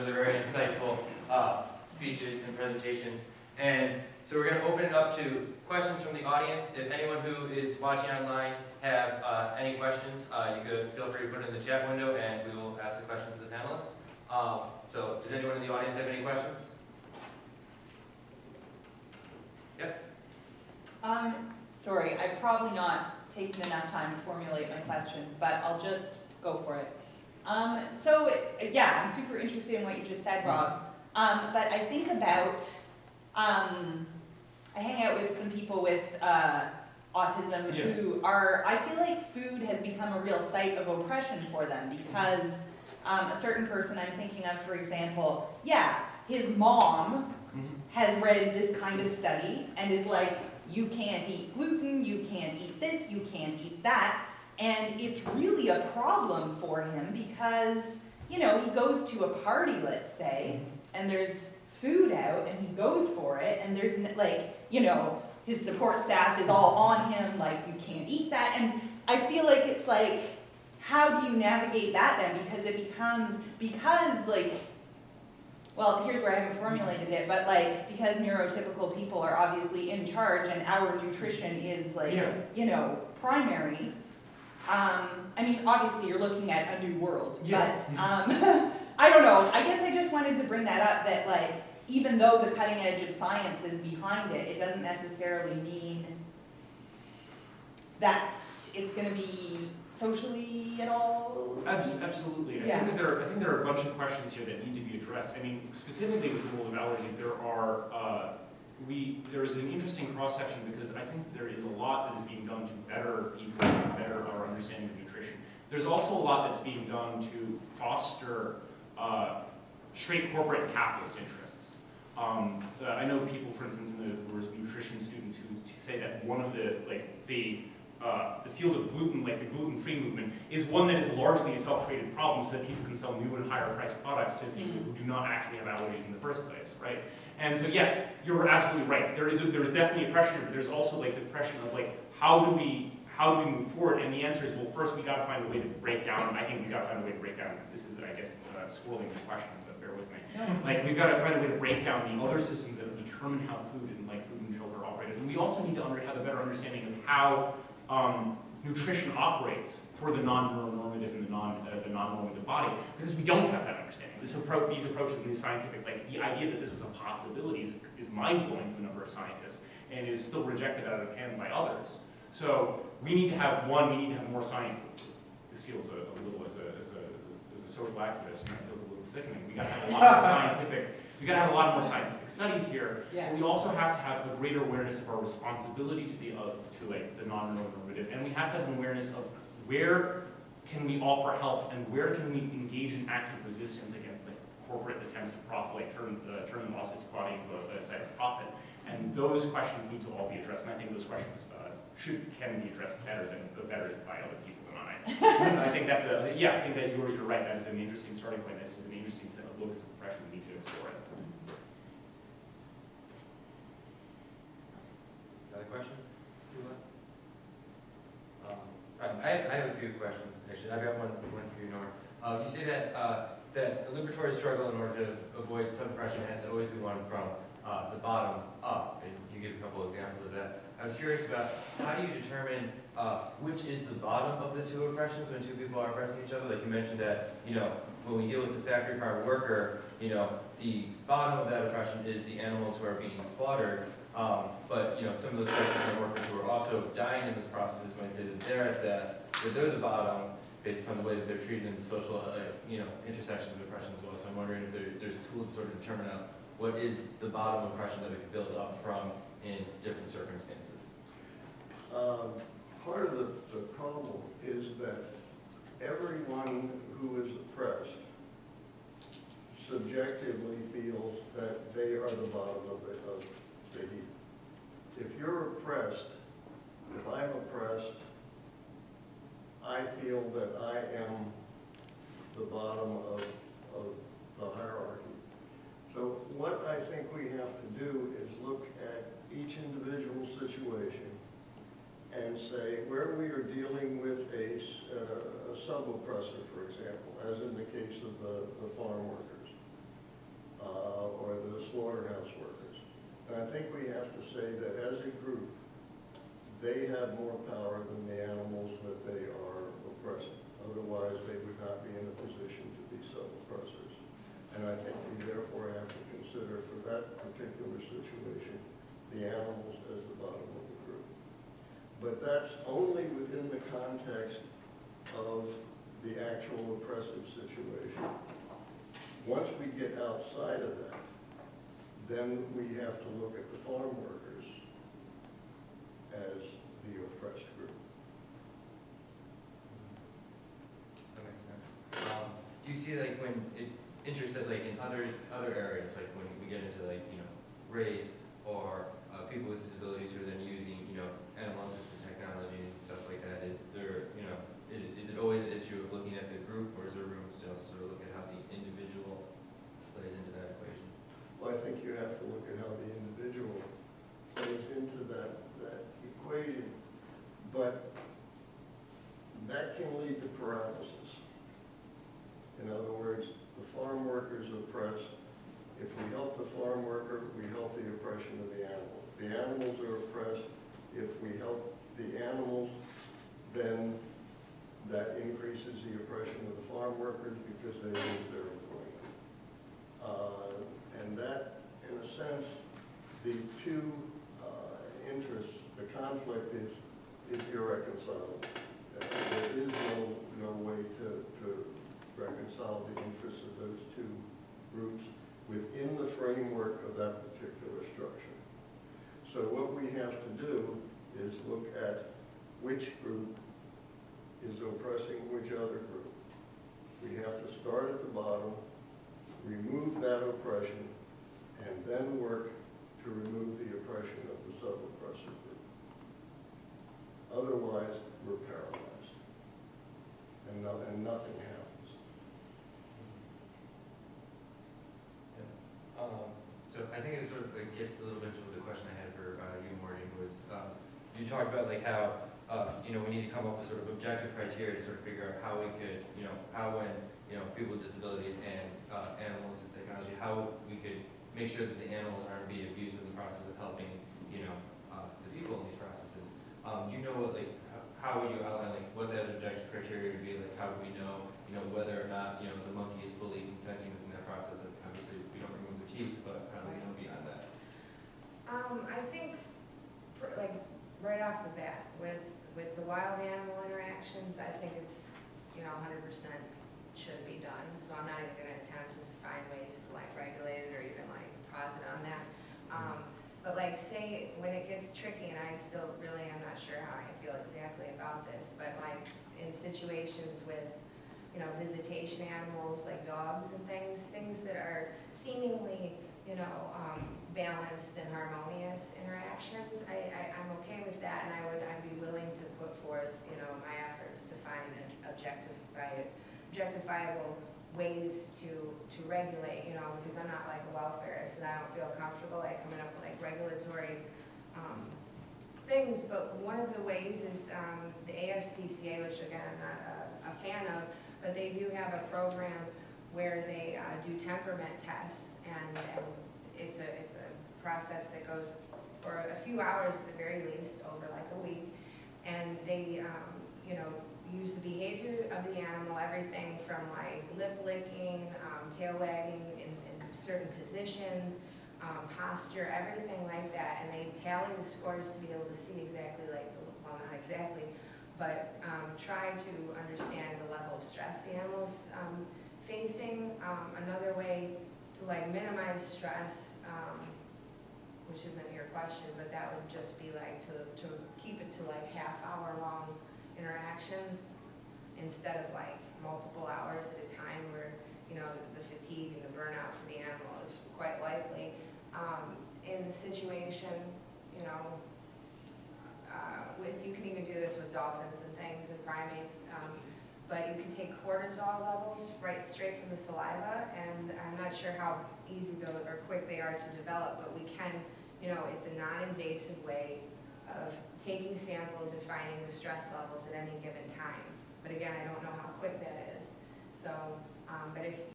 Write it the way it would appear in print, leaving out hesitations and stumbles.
for the very insightful speeches and presentations. And so we're going to open it up to questions from the audience. If anyone who is watching online have any questions, you could feel free to put it in the chat window and we will ask the questions to the panelists. So does anyone in the audience have any questions? Yep. Sorry, I've probably not taken enough time to formulate my question, but I'll just go for it. So yeah, I'm super interested in what you just said, Rob. But I think about, I hang out with some people with autism who are, I feel like food has become a real site of oppression for them because a certain person I'm thinking of, for example, his mom has read this kind of study and is like, you can't eat gluten, you can't eat this, you can't eat that. And it's really a problem for him because, you know, he goes to a party, let's say, and there's food out and he goes for it and there's like, you know, his support staff is all on him, like, you can't eat that. And I feel like it's like, how do you navigate that then? Because it becomes, like, well, here's where I haven't formulated it, but like, because neurotypical people are obviously in charge and our nutrition is like, you know, primary. I mean, obviously you're looking at a new world, but I don't know. I guess I just wanted to bring that up that like, even though the cutting edge of science is behind it, it doesn't necessarily mean that it's going to be socially at all. Absolutely. I think there are a bunch of questions here that need to be addressed. I mean, specifically with the world of allergies, there's an interesting cross-section because I think there is a lot that is being done to better our understanding of nutrition. There's also a lot that's being done to foster straight corporate and capitalist interests. I know people, for instance, who are nutrition students who say that one of the field of gluten, like the gluten-free movement, is one that is largely a self-created problem so that people can sell new and higher-priced products to people who do not actually have allergies in the first place, right? And so yes, you're absolutely right. There's definitely a pressure, but there's also like the pressure of like how do we move forward? And the answer is, well, first we got to find a way to break down. I think we got to find a way to break down. This is, I guess, swirling the question, but bear with me. Like we've got to find a way to break down the other systems that determine how food and control are operated. And we also need to have a better understanding of how nutrition operates for the non-neuronormative and the non-normative body, because we don't have that understanding. These approaches in the scientific, like the idea that this was a possibility is mind-blowing to a number of scientists and is still rejected out of hand by others. So we need to have more science. This feels a little as a social activist, and it feels a little sickening. We got to have a lot more scientific studies here. But we also have to have a greater awareness of our responsibility to the non-normative, and we have to have an awareness of where can we offer help and where can we engage in acts of resistance against the corporate attempts to turn the autistic body into a site of profit. And those questions need to all be addressed, and I think those questions can be addressed better by other people than I. I think that's I think that you're right. That is an interesting starting point. This is an interesting set of locus of oppression we need to explore. Other questions? I have a few questions, actually. I've got one for you, Nora. You say that that a liberatory struggle in order to avoid suppression has to always be one from the bottom up, and you give a couple examples of that. I was curious about how do you determine which is the bottom of the two oppressions when two people are oppressing each other? Like you mentioned that, you know, when we deal with the factory farm worker, you know, the bottom of that oppression is the animals who are being slaughtered. But you know, some of those factory farm workers who are also dying in this process might say that they're the bottom based upon the way that they're treated in the social, intersections of oppression as well. So I'm wondering if there's tools to sort of determine out what is the bottom oppression that we can build up from in different circumstances. Part of the problem is that everyone who is oppressed subjectively feels that they are the bottom of the heap. If you're oppressed, if I'm oppressed, I feel that I am the bottom of the hierarchy. So what I think we have to do is look at each individual situation and say where we are dealing with a sub-oppressor, for example, as in the case of the farm workers. And I think we have to say that as a group, they have more power than the animals that they are oppressing. Otherwise, they would not be in a position to be self-oppressors. And I think we therefore have to consider for that particular situation, the animals as the bottom of the group. But that's only within the context of the actual oppressive situation. Once we get outside of that, then we have to look at the farm workers as the oppressed group. That makes sense. Do you see like when it intersect like in other areas, like when we get into like, you know, race or people with disabilities who are then using, you know, animal assisted technology and stuff like that, is there, you know, is it always an issue of looking at the group, or is there room to also sort of look at how the individual plays into that equation? Well, I think you have to look at how the individual plays into that equation, but that can lead to paralysis. In other words, the farm workers are oppressed. If we help the farm worker, we help the oppression of the animals. The animals are oppressed. If we help the animals, then that increases the oppression of the farm workers because they lose their employment. And that, in a sense, the two interests, the conflict is irreconcilable. There is no way to reconcile the interests of those two groups within the framework of that particular structure. So what we have to do is look at which group is oppressing which other group. We have to start at the bottom, remove that oppression, and then work to remove the oppression of the sub-oppressor group. Otherwise, we're paralyzed, and nothing happens. So I think it sort of like gets a little bit to the question I had for you, Morgan, was you talked about like how you know, we need to come up with sort of objective criteria to sort of figure out how we could, you know, how when, you know, people with disabilities and animals and technology, how we could make sure that the animals aren't being abused in the process of helping, you know, the people in these processes. Do you know what, like, how would you outline, like, what that objective criteria would be? Like, how do we know, you know, whether or not, you know, the monkey is fully consenting within that process? Like, obviously, we don't remove the teeth, but how do we know beyond that? I think, like, right off the bat, with the wild animal interactions, I think it's, you know, 100% should be done. So I'm not even going to attempt to find ways to like regulate it or even like posit on that. But like say when it gets tricky, and I still really am not sure how I feel exactly about this, but like in situations with, you know, visitation animals like dogs and things that are seemingly, you know, balanced and harmonious interactions, I'm okay with that, and I'd be willing to put forth, you know, my efforts to find objectifiable ways to regulate, you know, because I'm not like a welfarist and I don't feel comfortable like coming up with like regulatory things. But one of the ways is the ASPCA, which again I'm not a fan of, but they do have a program where they do temperament tests, and it's a process that goes for a few hours at the very least over like a week, and they you know, use the behavior of the animal, everything from like lip licking, tail wagging in certain positions, posture, everything like that, and they tally the scores to be able to see exactly like, well not exactly, but try to understand the level of stress the animal's facing. Another way to like minimize stress, which isn't your question, but that would just be like to keep it to like half-hour long interactions instead of like multiple hours at a time, where, you know, the fatigue and the burnout for the animal is quite likely. In the situation, you know, you can even do this with dolphins and things and primates, but you can take cortisol levels right straight from the saliva, and I'm not sure how easy or quick they are to develop, but we can, you know, it's a non-invasive way of taking samples and finding the stress levels at any given time. But again, I don't know how quick that is. So, but if